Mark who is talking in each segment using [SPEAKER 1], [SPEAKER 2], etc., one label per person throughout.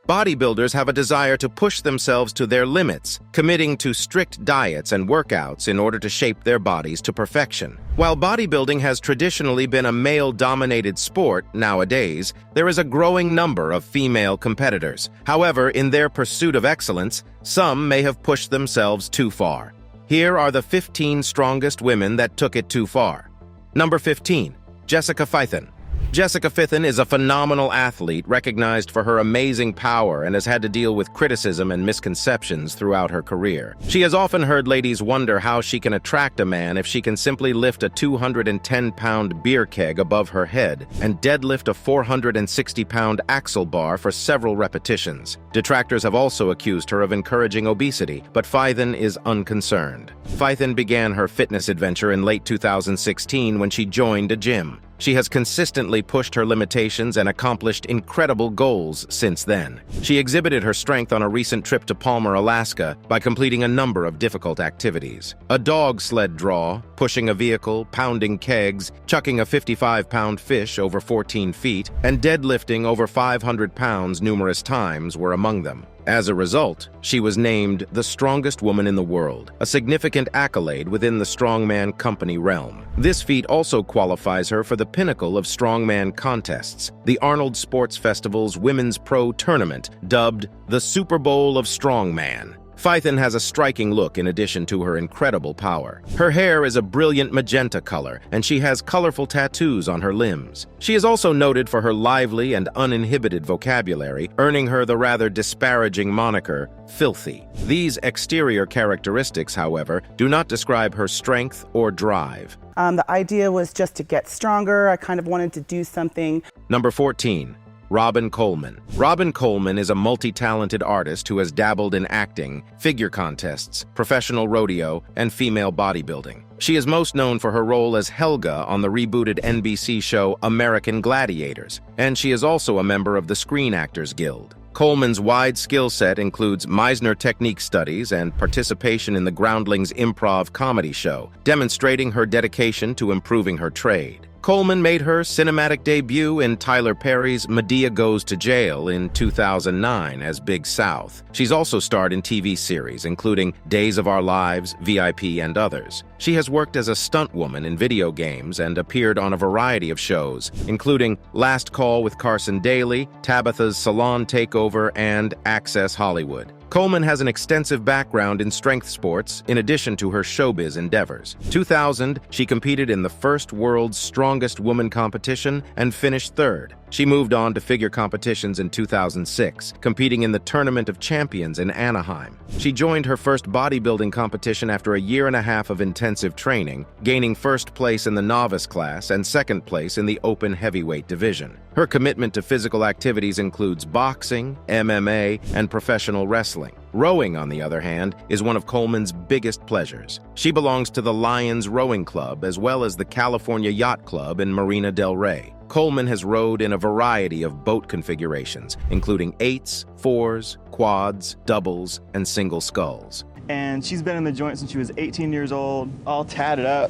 [SPEAKER 1] Bodybuilders have a desire to push themselves to their limits, committing to strict diets and workouts in order to shape their bodies to perfection. While bodybuilding has traditionally been a male-dominated sport, nowadays, there is a growing number of female competitors. However, in their pursuit of excellence, some may have pushed themselves too far. Here are the 15 strongest women that took it too far. Number 15. Jessica Fythen. Jessica Fythen is a phenomenal athlete recognized for her amazing power and has had to deal with criticism and misconceptions throughout her career. She has often heard ladies wonder how she can attract a man if she can simply lift a 210-pound beer keg above her head and deadlift a 460-pound axle bar for several repetitions. Detractors have also accused her of encouraging obesity, but Fythen is unconcerned. Fythen began her fitness adventure in late 2016 when she joined a gym. She has consistently pushed her limitations and accomplished incredible goals since then. She exhibited her strength on a recent trip to Palmer, Alaska, by completing a number of difficult activities. A dog sled draw, pushing a vehicle, pounding kegs, chucking a 55-pound fish over 14 feet, and deadlifting over 500 pounds numerous times were among them. As a result, she was named the strongest woman in the world, a significant accolade within the strongman company realm. This feat also qualifies her for the pinnacle of strongman contests, the Arnold Sports Festival's Women's Pro Tournament, dubbed the Super Bowl of Strongman. Fythen has a striking look in addition to her incredible power. Her hair is a brilliant magenta color, and she has colorful tattoos on her limbs. She is also noted for her lively and uninhibited vocabulary, earning her the rather disparaging moniker, Filthy. These exterior characteristics, however, do not describe her strength or drive.
[SPEAKER 2] The idea was just to get stronger. I kind of wanted to do something.
[SPEAKER 1] Number 14. Robin Coleman. Robin Coleman is a multi-talented artist who has dabbled in acting, figure contests, professional rodeo, and female bodybuilding. She is most known for her role as Helga on the rebooted NBC show American Gladiators, and she is also a member of the Screen Actors Guild. Coleman's wide skill set includes Meisner technique studies and participation in the Groundlings improv comedy show, demonstrating her dedication to improving her trade. Coleman made her cinematic debut in Tyler Perry's Madea Goes to Jail in 2009 as Big South. She's also starred in TV series, including Days of Our Lives, VIP, and others. She has worked as a stuntwoman in video games and appeared on a variety of shows, including Last Call with Carson Daly, Tabitha's Salon Takeover, and Access Hollywood. Coleman has an extensive background in strength sports in addition to her showbiz endeavors. 2000, she competed in the first World's Strongest Woman competition and finished third. She moved on to figure competitions in 2006, competing in the Tournament of Champions in Anaheim. She joined her first bodybuilding competition after a year and a half of intensive training, gaining first place in the novice class and second place in the open heavyweight division. Her commitment to physical activities includes boxing, MMA, and professional wrestling. Rowing, on the other hand, is one of Coleman's biggest pleasures. She belongs to the Lions Rowing Club as well as the California Yacht Club in Marina del Rey. Coleman has rowed in a variety of boat configurations, including 8s, 4s, quads, doubles, and single sculls.
[SPEAKER 3] And she's been in the joint since she was 18 years old, all tatted up,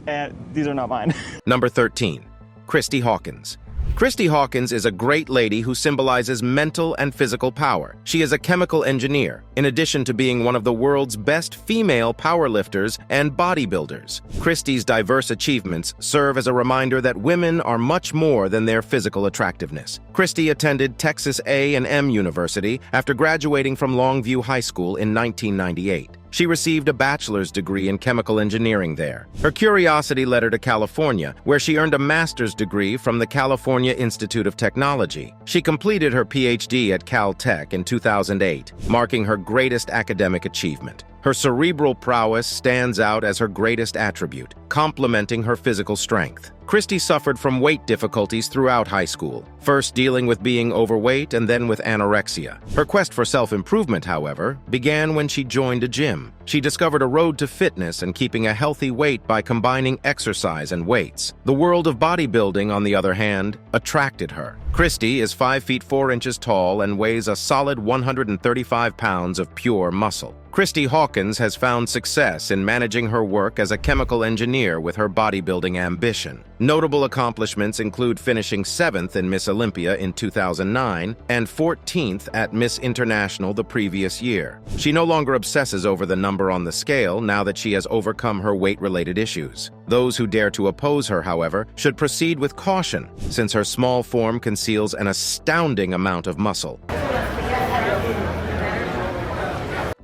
[SPEAKER 3] and these are not mine.
[SPEAKER 1] Number 13. Christy Hawkins. Christy Hawkins is a great lady who symbolizes mental and physical power. She is a chemical engineer, in addition to being one of the world's best female powerlifters and bodybuilders. Christy's diverse achievements serve as a reminder that women are much more than their physical attractiveness. Christy attended Texas A&M University after graduating from Longview High School in 1998. She received a bachelor's degree in chemical engineering there. Her curiosity led her to California, where she earned a master's degree from the California Institute of Technology. She completed her PhD at Caltech in 2008, marking her greatest academic achievement. Her cerebral prowess stands out as her greatest attribute, complementing her physical strength. Christy suffered from weight difficulties throughout high school, first dealing with being overweight and then with anorexia. Her quest for self-improvement, however, began when she joined a gym. She discovered a road to fitness and keeping a healthy weight by combining exercise and weights. The world of bodybuilding, on the other hand, attracted her. Christy is 5 feet 4 inches tall and weighs a solid 135 pounds of pure muscle. Christy Hawkins has found success in managing her work as a chemical engineer with her bodybuilding ambition. Notable accomplishments include finishing 7th in Miss Olympia in 2009 and 14th at Miss International the previous year. She no longer obsesses over the number on the scale now that she has overcome her weight-related issues. Those who dare to oppose her, however, should proceed with caution, since her small form conceals an astounding amount of muscle.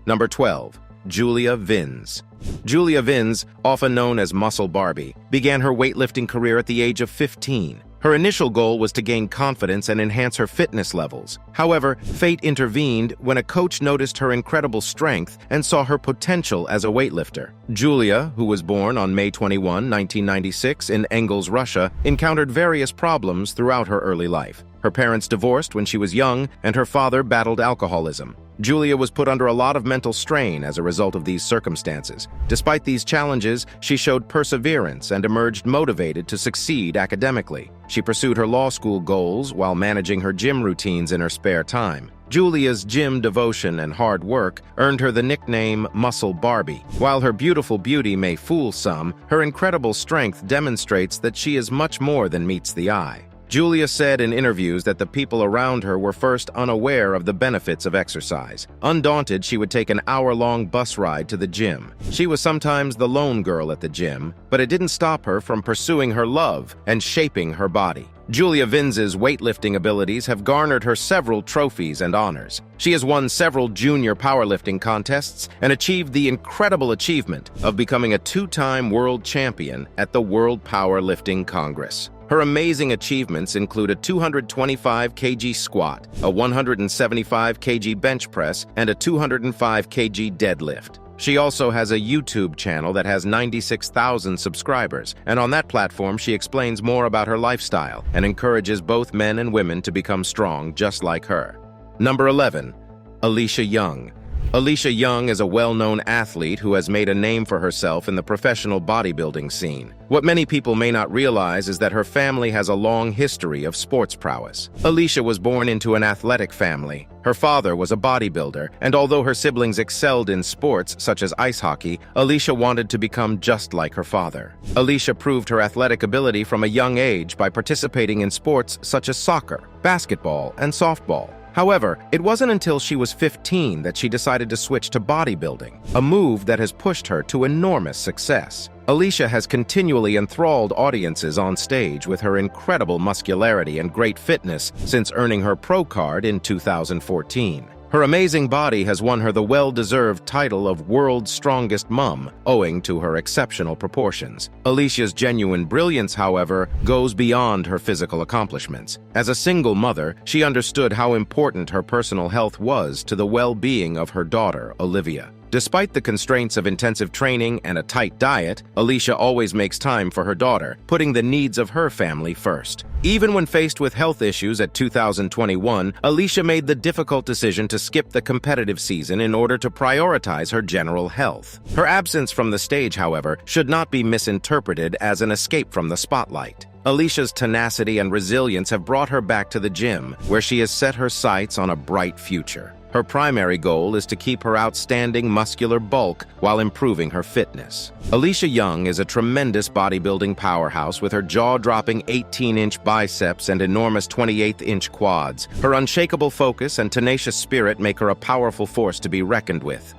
[SPEAKER 1] Number 12. Julia Vins. Julia Vins, often known as Muscle Barbie, began her weightlifting career at the age of 15. Her initial goal was to gain confidence and enhance her fitness levels. However, fate intervened when a coach noticed her incredible strength and saw her potential as a weightlifter. Julia, who was born on May 21, 1996 in Engels, Russia, encountered various problems throughout her early life. Her parents divorced when she was young, and her father battled alcoholism. Julia was put under a lot of mental strain as a result of these circumstances. Despite these challenges, she showed perseverance and emerged motivated to succeed academically. She pursued her law school goals while managing her gym routines in her spare time. Julia's gym devotion and hard work earned her the nickname Muscle Barbie. While her beautiful beauty may fool some, her incredible strength demonstrates that she is much more than meets the eye. Julia said in interviews that the people around her were first unaware of the benefits of exercise. Undaunted, she would take an hour-long bus ride to the gym. She was sometimes the lone girl at the gym, but it didn't stop her from pursuing her love and shaping her body. Julia Vins's weightlifting abilities have garnered her several trophies and honors. She has won several junior powerlifting contests and achieved the incredible achievement of becoming a 2-time world champion at the World Powerlifting Congress. Her amazing achievements include a 225 kg squat, a 175 kg bench press, and a 205 kg deadlift. She also has a YouTube channel that has 96,000 subscribers, and on that platform she explains more about her lifestyle and encourages both men and women to become strong just like her. Number 11. Alicia Young. Alicia Young is a well-known athlete who has made a name for herself in the professional bodybuilding scene. What many people may not realize is that her family has a long history of sports prowess. Alicia was born into an athletic family. Her father was a bodybuilder, and although her siblings excelled in sports such as ice hockey, Alicia wanted to become just like her father. Alicia proved her athletic ability from a young age by participating in sports such as soccer, basketball, and softball. However, it wasn't until she was 15 that she decided to switch to bodybuilding, a move that has pushed her to enormous success. Alicia has continually enthralled audiences on stage with her incredible muscularity and great fitness since earning her pro card in 2014. Her amazing body has won her the well-deserved title of World's Strongest Mom, owing to her exceptional proportions. Alicia's genuine brilliance, however, goes beyond her physical accomplishments. As a single mother, she understood how important her personal health was to the well-being of her daughter, Olivia. Despite the constraints of intensive training and a tight diet, Alicia always makes time for her daughter, putting the needs of her family first. Even when faced with health issues at 2021, Alicia made the difficult decision to skip the competitive season in order to prioritize her general health. Her absence from the stage, however, should not be misinterpreted as an escape from the spotlight. Alicia's tenacity and resilience have brought her back to the gym, where she has set her sights on a bright future. Her primary goal is to keep her outstanding muscular bulk while improving her fitness. Alicia Young is a tremendous bodybuilding powerhouse with her jaw-dropping 18-inch biceps and enormous 28-inch quads. Her unshakable focus and tenacious spirit make her a powerful force to be reckoned with.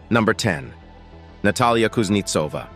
[SPEAKER 1] Number 10. Natalia Kuznitzova.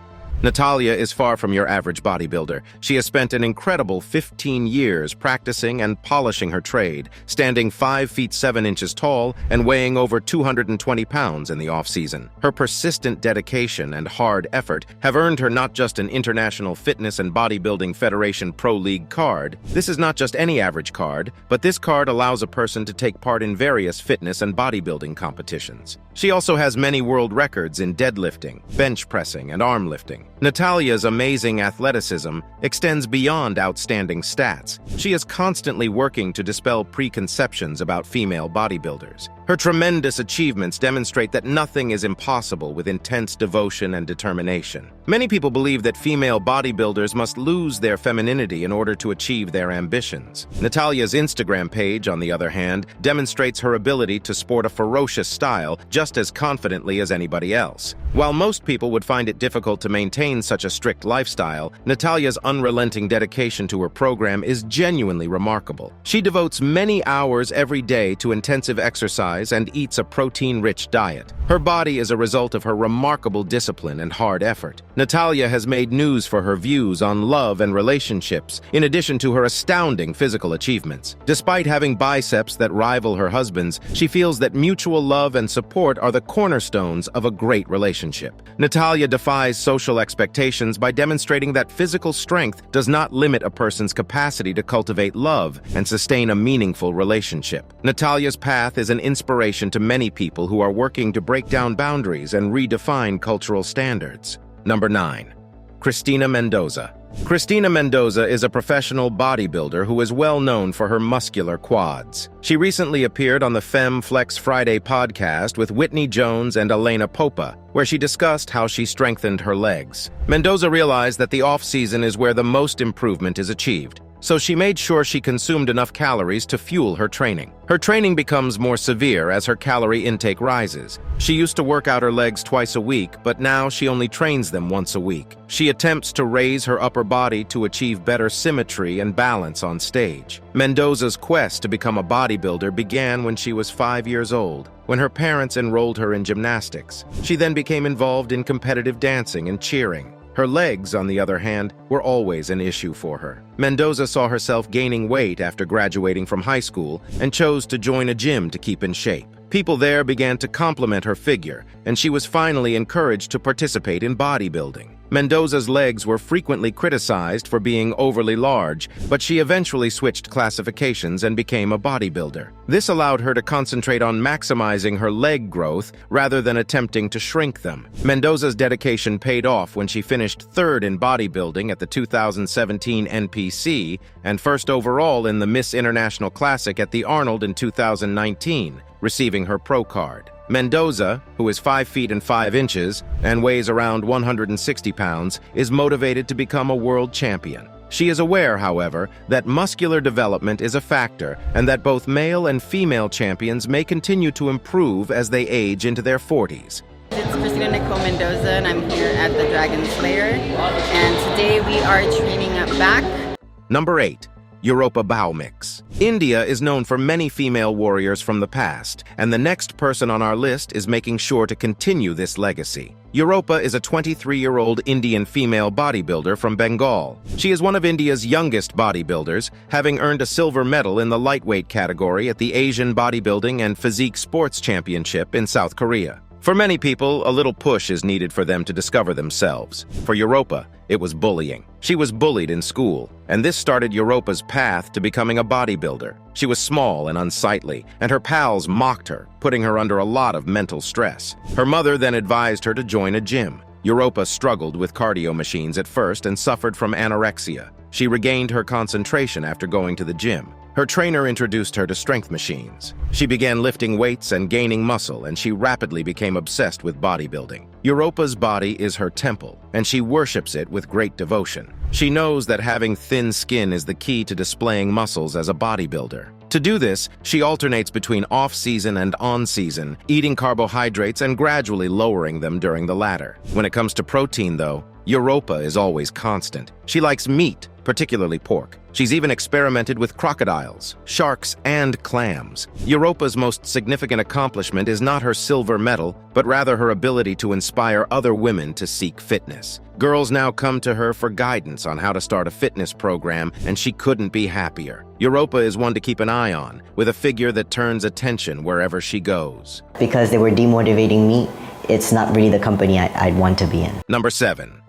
[SPEAKER 1] Natalia is far from your average bodybuilder. She has spent an incredible 15 years practicing and polishing her trade, standing 5 feet 7 inches tall and weighing over 220 pounds in the off-season. Her persistent dedication and hard effort have earned her not just an International Fitness and Bodybuilding Federation Pro League card. This is not just any average card, but this card allows a person to take part in various fitness and bodybuilding competitions. She also has many world records in deadlifting, bench pressing, and arm lifting. Natalia's amazing athleticism extends beyond outstanding stats. She is constantly working to dispel preconceptions about female bodybuilders. Her tremendous achievements demonstrate that nothing is impossible with intense devotion and determination. Many people believe that female bodybuilders must lose their femininity in order to achieve their ambitions. Natalia's Instagram page, on the other hand, demonstrates her ability to sport a ferocious style just as confidently as anybody else. While most people would find it difficult to maintain such a strict lifestyle, Natalia's unrelenting dedication to her program is genuinely remarkable. She devotes many hours every day to intensive exercise and eats a protein-rich diet. Her body is a result of her remarkable discipline and hard effort. Natalia has made news for her views on love and relationships, in addition to her astounding physical achievements. Despite having biceps that rival her husband's, she feels that mutual love and support are the cornerstones of a great relationship. Natalia defies social expectations by demonstrating that physical strength does not limit a person's capacity to cultivate love and sustain a meaningful relationship. Natalia's path is an inspiration to many people who are working to break down boundaries and redefine cultural standards. Number 9. Christina Mendoza. Christina Mendoza is a professional bodybuilder who is well known for her muscular quads. She recently appeared on the Femme Flex Friday podcast with Whitney Jones and Elena Popa, where she discussed how she strengthened her legs. Mendoza realized that the off-season is where the most improvement is achieved, so she made sure she consumed enough calories to fuel her training. Her training becomes more severe as her calorie intake rises. She used to work out her legs twice a week, but now she only trains them once a week. She attempts to raise her upper body to achieve better symmetry and balance on stage. Mendoza's quest to become a bodybuilder began when she was 5 years old, when her parents enrolled her in gymnastics. She then became involved in competitive dancing and cheering. Her legs, on the other hand, were always an issue for her. Mendoza saw herself gaining weight after graduating from high school and chose to join a gym to keep in shape. People there began to compliment her figure, and she was finally encouraged to participate in bodybuilding. Mendoza's legs were frequently criticized for being overly large, but she eventually switched classifications and became a bodybuilder. This allowed her to concentrate on maximizing her leg growth rather than attempting to shrink them. Mendoza's dedication paid off when she finished third in bodybuilding at the 2017 NPC and first overall in the Miss International Classic at the Arnold in 2019, receiving her pro card. Mendoza, who is 5 feet and 5 inches and weighs around 160 pounds, is motivated to become a world champion. She is aware, however, that muscular development is a factor and that both male and female champions may continue to improve as they age into their 40s.
[SPEAKER 4] It's Christina Mendoza and I'm here at the Dragon Slayer, and today we are training up back.
[SPEAKER 1] Number 8. Europa Bow Mix. India is known for many female warriors from the past, and the next person on our list is making sure to continue this legacy. Europa is a 23-year-old Indian female bodybuilder from Bengal. She is one of India's youngest bodybuilders, having earned a silver medal in the lightweight category at the Asian Bodybuilding and Physique Sports Championship in South Korea. For many people, a little push is needed for them to discover themselves. For Europa, it was bullying. She was bullied in school, and this started Europa's path to becoming a bodybuilder. She was small and unsightly, and her pals mocked her, putting her under a lot of mental stress. Her mother then advised her to join a gym. Europa struggled with cardio machines at first and suffered from anorexia. She regained her concentration after going to the gym. Her trainer introduced her to strength machines. She began lifting weights and gaining muscle, and she rapidly became obsessed with bodybuilding. Europa's body is her temple, and she worships it with great devotion. She knows that having thin skin is the key to displaying muscles as a bodybuilder. To do this, she alternates between off-season and on-season, eating carbohydrates and gradually lowering them during the latter. When it comes to protein, though, Europa is always constant. She likes meat, particularly pork. She's even experimented with crocodiles, sharks, and clams. Europa's most significant accomplishment is not her silver medal, but rather her ability to inspire other women to seek fitness. Girls now come to her for guidance on how to start a fitness program, and she couldn't be happier. Europa is one to keep an eye on, with a figure that turns attention wherever she goes.
[SPEAKER 5] Because they were demotivating me, it's not really the company I'd want to be in.
[SPEAKER 1] Number 7.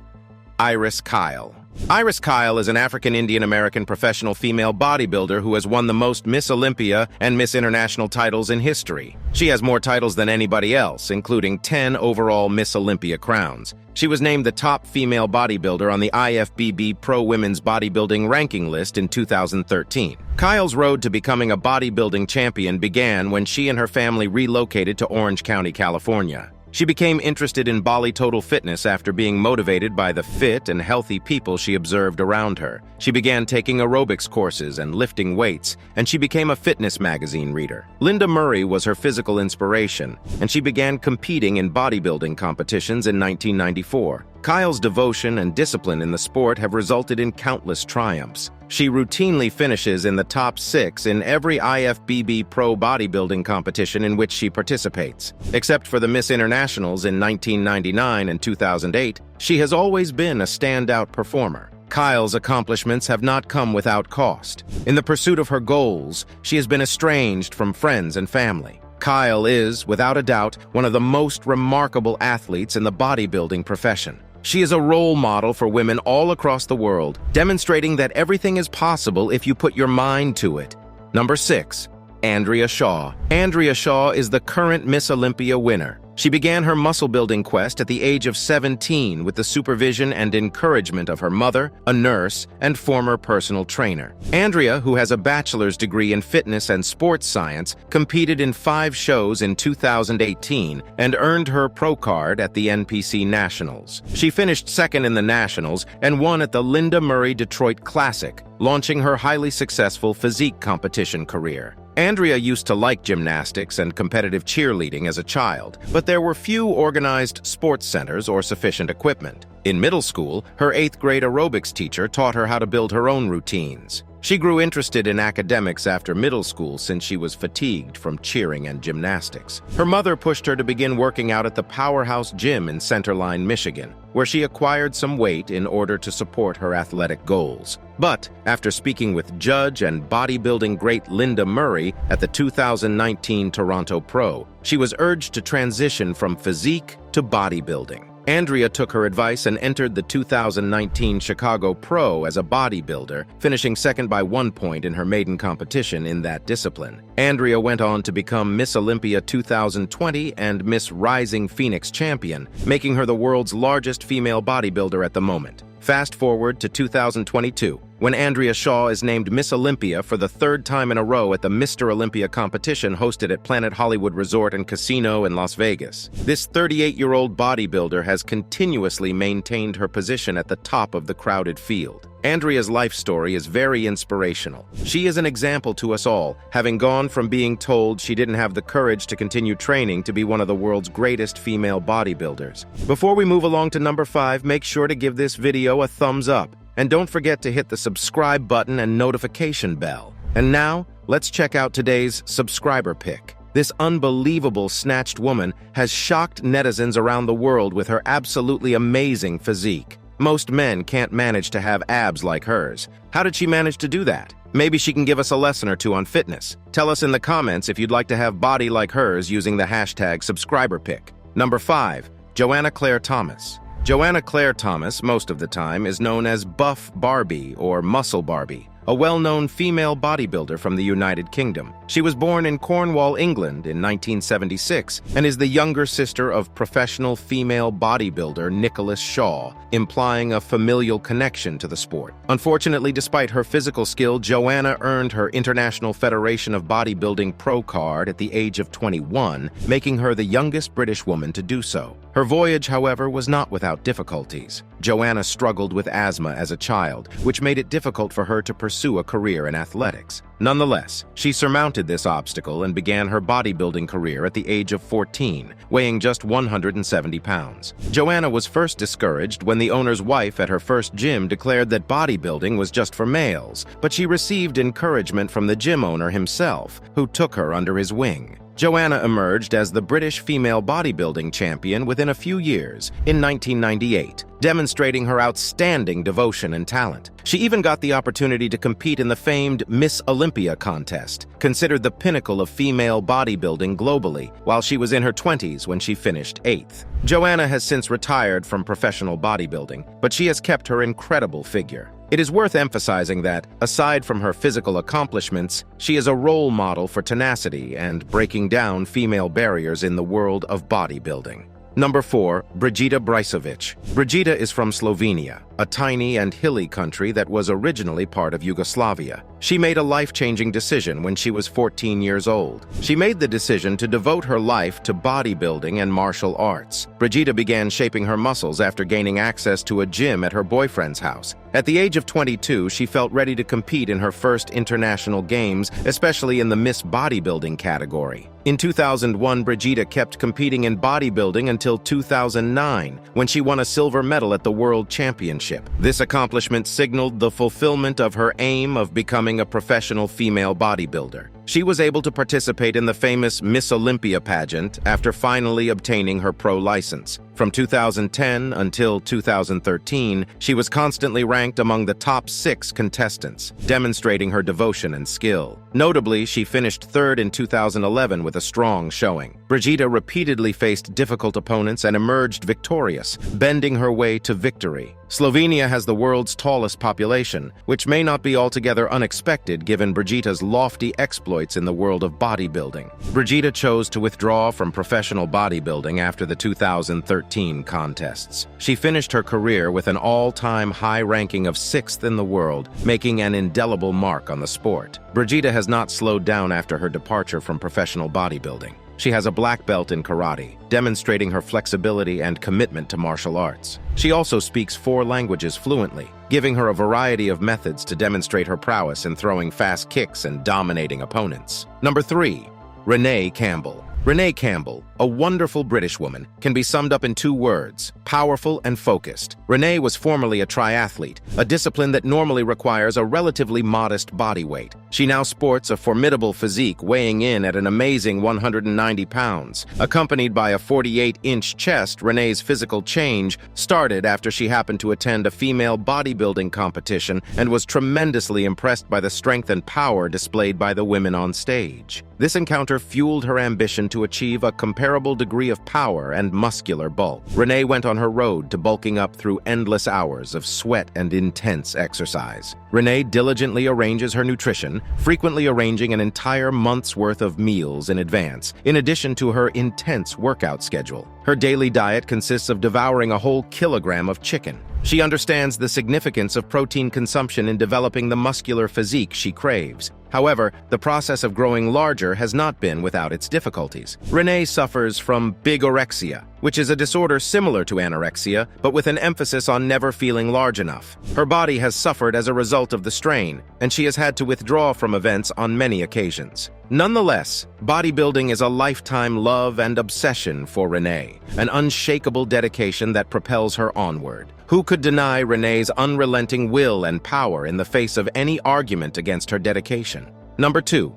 [SPEAKER 1] Iris Kyle. Iris Kyle is an African-Indian-American professional female bodybuilder who has won the most Miss Olympia and Miss International titles in history. She has more titles than anybody else, including 10 overall Miss Olympia crowns. She was named the top female bodybuilder on the IFBB Pro Women's Bodybuilding ranking list in 2013. Kyle's road to becoming a bodybuilding champion began when she and her family relocated to Orange County, California. She became interested in Bali Total Fitness after being motivated by the fit and healthy people she observed around her. She began taking aerobics courses and lifting weights, and she became a fitness magazine reader. Linda Murray was her physical inspiration, and she began competing in bodybuilding competitions in 1994. Kyle's devotion and discipline in the sport have resulted in countless triumphs. She routinely finishes in the top 6 in every IFBB Pro bodybuilding competition in which she participates. Except for the Miss Internationals in 1999 and 2008, she has always been a standout performer. Kyle's accomplishments have not come without cost. In the pursuit of her goals, she has been estranged from friends and family. Kyle is, without a doubt, one of the most remarkable athletes in the bodybuilding profession. She is a role model for women all across the world, demonstrating that everything is possible if you put your mind to it. Number 6. Andrea Shaw. Andrea Shaw is the current Miss Olympia winner. She began her muscle-building quest at the age of 17 with the supervision and encouragement of her mother, a nurse, and former personal trainer. Andrea, who has a bachelor's degree in fitness and sports science, competed in 5 shows in 2018 and earned her pro card at the NPC Nationals. She finished second in the Nationals and won at the Linda Murray Detroit Classic, launching her highly successful physique competition career. Andrea used to like gymnastics and competitive cheerleading as a child, but there were few organized sports centers or sufficient equipment. In middle school, her 8th grade aerobics teacher taught her how to build her own routines. She grew interested in academics after middle school since she was fatigued from cheering and gymnastics. Her mother pushed her to begin working out at the Powerhouse Gym in Centerline, Michigan, where she acquired some weight in order to support her athletic goals. But after speaking with judge and bodybuilding great Linda Murray at the 2019 Toronto Pro, she was urged to transition from physique to bodybuilding. Andrea took her advice and entered the 2019 Chicago Pro as a bodybuilder, finishing second by 1 point in her maiden competition in that discipline. Andrea went on to become Miss Olympia 2020 and Miss Rising Phoenix champion, making her the world's largest female bodybuilder at the moment. Fast forward to 2022, when Andrea Shaw is named Miss Olympia for the 3rd time in a row at the Mr. Olympia competition hosted at Planet Hollywood Resort and Casino in Las Vegas. This 38-year-old bodybuilder has continuously maintained her position at the top of the crowded field. Andrea's life story is very inspirational. She is an example to us all, having gone from being told she didn't have the courage to continue training to be one of the world's greatest female bodybuilders. Before we move along to number 5, make sure to give this video a thumbs up. And don't forget to hit the subscribe button and notification bell. And now, let's check out today's subscriber pick. This unbelievable snatched woman has shocked netizens around the world with her absolutely amazing physique. Most men can't manage to have abs like hers. How did she manage to do that? Maybe she can give us a lesson or two on fitness. Tell us in the comments if you'd like to have body like hers using the hashtag subscriberpick. Number 5. Joanna Claire Thomas. Joanna Claire Thomas, most of the time, is known as Buff Barbie or Muscle Barbie, a well-known female bodybuilder from the United Kingdom. She was born in Cornwall, England in 1976 and is the younger sister of professional female bodybuilder Nicholas Shaw, implying a familial connection to the sport. Unfortunately, despite her physical skill, Joanna earned her International Federation of Bodybuilding Pro card at the age of 21, making her the youngest British woman to do so. Her voyage, however, was not without difficulties. Joanna struggled with asthma as a child, which made it difficult for her to pursue a career in athletics. Nonetheless, she surmounted this obstacle and began her bodybuilding career at the age of 14, weighing just 170 pounds. Joanna was first discouraged when the owner's wife at her first gym declared that bodybuilding was just for males, but she received encouragement from the gym owner himself, who took her under his wing. Joanna emerged as the British female bodybuilding champion within a few years, in 1998, demonstrating her outstanding devotion and talent. She even got the opportunity to compete in the famed Miss Olympia contest, considered the pinnacle of female bodybuilding globally, while she was in her 20s when she finished 8th. Joanna has since retired from professional bodybuilding, but she has kept her incredible figure. It is worth emphasizing that, aside from her physical accomplishments, she is a role model for tenacity and breaking down female barriers in the world of bodybuilding. Number 4, Brigitta Breisovich. Brigitta is from Slovenia, a tiny and hilly country that was originally part of Yugoslavia. She made a life-changing decision when she was 14 years old. She made the decision to devote her life to bodybuilding and martial arts. Brigitta began shaping her muscles after gaining access to a gym at her boyfriend's house. At the age of 22, she felt ready to compete in her first international games, especially in the Miss Bodybuilding category. In 2001, Brigitta kept competing in bodybuilding until 2009, when she won a silver medal at the World Championship. This accomplishment signaled the fulfillment of her aim of becoming a professional female bodybuilder. She was able to participate in the famous Miss Olympia pageant after finally obtaining her pro license. From 2010 until 2013, she was constantly ranked among the top 6 contestants, demonstrating her devotion and skill. Notably, she finished 3rd in 2011 with a strong showing. Brigitta repeatedly faced difficult opponents and emerged victorious, bending her way to victory. Slovenia has the world's tallest population, which may not be altogether unexpected given Brigitta's lofty exploits in the world of bodybuilding. Brigitta chose to withdraw from professional bodybuilding after the 2013 contests. She finished her career with an all-time high ranking of 6th in the world, making an indelible mark on the sport. Brigitta has not slowed down after her departure from professional bodybuilding. She has a black belt in karate, demonstrating her flexibility and commitment to martial arts. She also speaks 4 languages fluently, giving her a variety of methods to demonstrate her prowess in throwing fast kicks and dominating opponents. Number 3, Renee Campbell. Renee Campbell, a wonderful British woman, can be summed up in 2 words: powerful and focused. Renee was formerly a triathlete, a discipline that normally requires a relatively modest body weight. She now sports a formidable physique, weighing in at an amazing 190 pounds. Accompanied by a 48-inch chest, Renee's physical change started after she happened to attend a female bodybuilding competition and was tremendously impressed by the strength and power displayed by the women on stage. This encounter fueled her ambition to achieve a comparable degree of power and muscular bulk. Renee went on her road to bulking up through endless hours of sweat and intense exercise. Renee diligently arranges her nutrition, frequently arranging an entire month's worth of meals in advance, in addition to her intense workout schedule. Her daily diet consists of devouring a whole kilogram of chicken. She understands the significance of protein consumption in developing the muscular physique she craves. However, the process of growing larger has not been without its difficulties. Renee suffers from bigorexia, which is a disorder similar to anorexia, but with an emphasis on never feeling large enough. Her body has suffered as a result of the strain, and she has had to withdraw from events on many occasions. Nonetheless, bodybuilding is a lifetime love and obsession for Renee, an unshakable dedication that propels her onward. Who could deny Renee's unrelenting will and power in the face of any argument against her dedication? Number 2,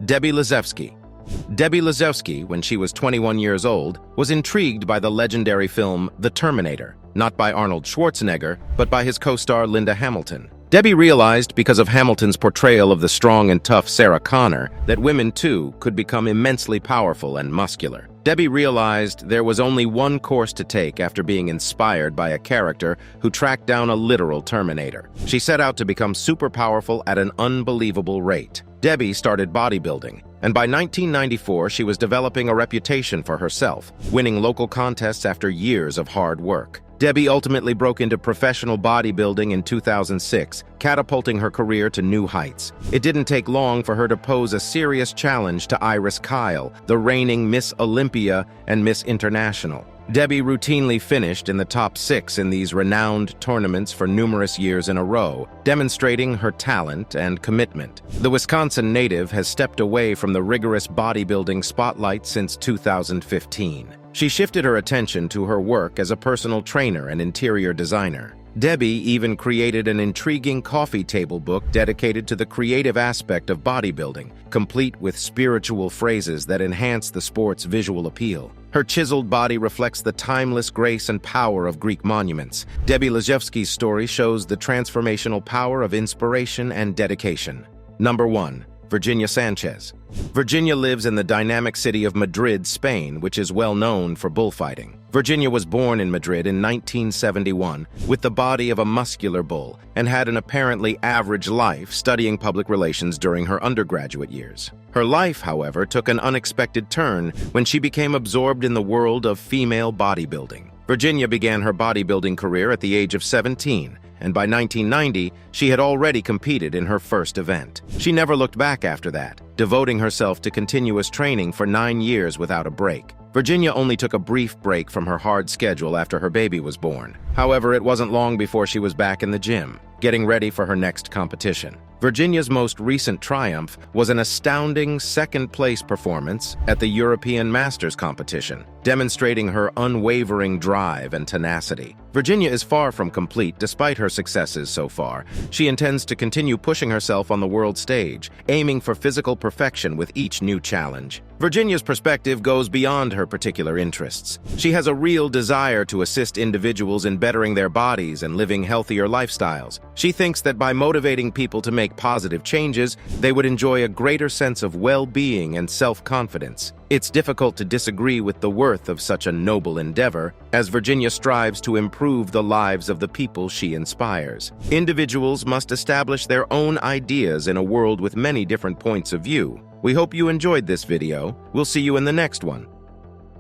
[SPEAKER 1] Debbie Lazowski. Debbie Lazowski, when she was 21 years old, was intrigued by the legendary film The Terminator, not by Arnold Schwarzenegger, but by his co-star Linda Hamilton. Debbie realized, because of Hamilton's portrayal of the strong and tough Sarah Connor, that women too could become immensely powerful and muscular. Debbie realized there was only one course to take after being inspired by a character who tracked down a literal Terminator. She set out to become super powerful at an unbelievable rate. Debbie started bodybuilding, and by 1994 she was developing a reputation for herself, winning local contests after years of hard work. Debbie ultimately broke into professional bodybuilding in 2006, catapulting her career to new heights. It didn't take long for her to pose a serious challenge to Iris Kyle, the reigning Miss Olympia and Miss International. Debbie routinely finished in the top 6 in these renowned tournaments for numerous years in a row, demonstrating her talent and commitment. The Wisconsin native has stepped away from the rigorous bodybuilding spotlight since 2015. She shifted her attention to her work as a personal trainer and interior designer. Debbie even created an intriguing coffee table book dedicated to the creative aspect of bodybuilding, complete with spiritual phrases that enhance the sport's visual appeal. Her chiseled body reflects the timeless grace and power of Greek monuments. Debbie Lazowski's story shows the transformational power of inspiration and dedication. Number 1. Virginia Sanchez. Virginia lives in the dynamic city of Madrid, Spain, which is well known for bullfighting. Virginia was born in Madrid in 1971 with the body of a muscular bull and had an apparently average life studying public relations during her undergraduate years. Her life, however, took an unexpected turn when she became absorbed in the world of female bodybuilding. Virginia began her bodybuilding career at the age of 17, and by 1990, she had already competed in her first event. She never looked back after that, devoting herself to continuous training for 9 years without a break. Virginia only took a brief break from her hard schedule after her baby was born. However, it wasn't long before she was back in the gym, getting ready for her next competition. Virginia's most recent triumph was an astounding second-place performance at the European Masters competition, demonstrating her unwavering drive and tenacity. Virginia is far from complete despite her successes so far. She intends to continue pushing herself on the world stage, aiming for physical perfection with each new challenge. Virginia's perspective goes beyond her particular interests. She has a real desire to assist individuals in bettering their bodies and living healthier lifestyles. She thinks that by motivating people to make positive changes, they would enjoy a greater sense of well-being and self-confidence. It's difficult to disagree with the worth of such a noble endeavor, as Virginia strives to improve the lives of the people she inspires. Individuals must establish their own ideas in a world with many different points of view. We hope you enjoyed this video. We'll see you in the next one.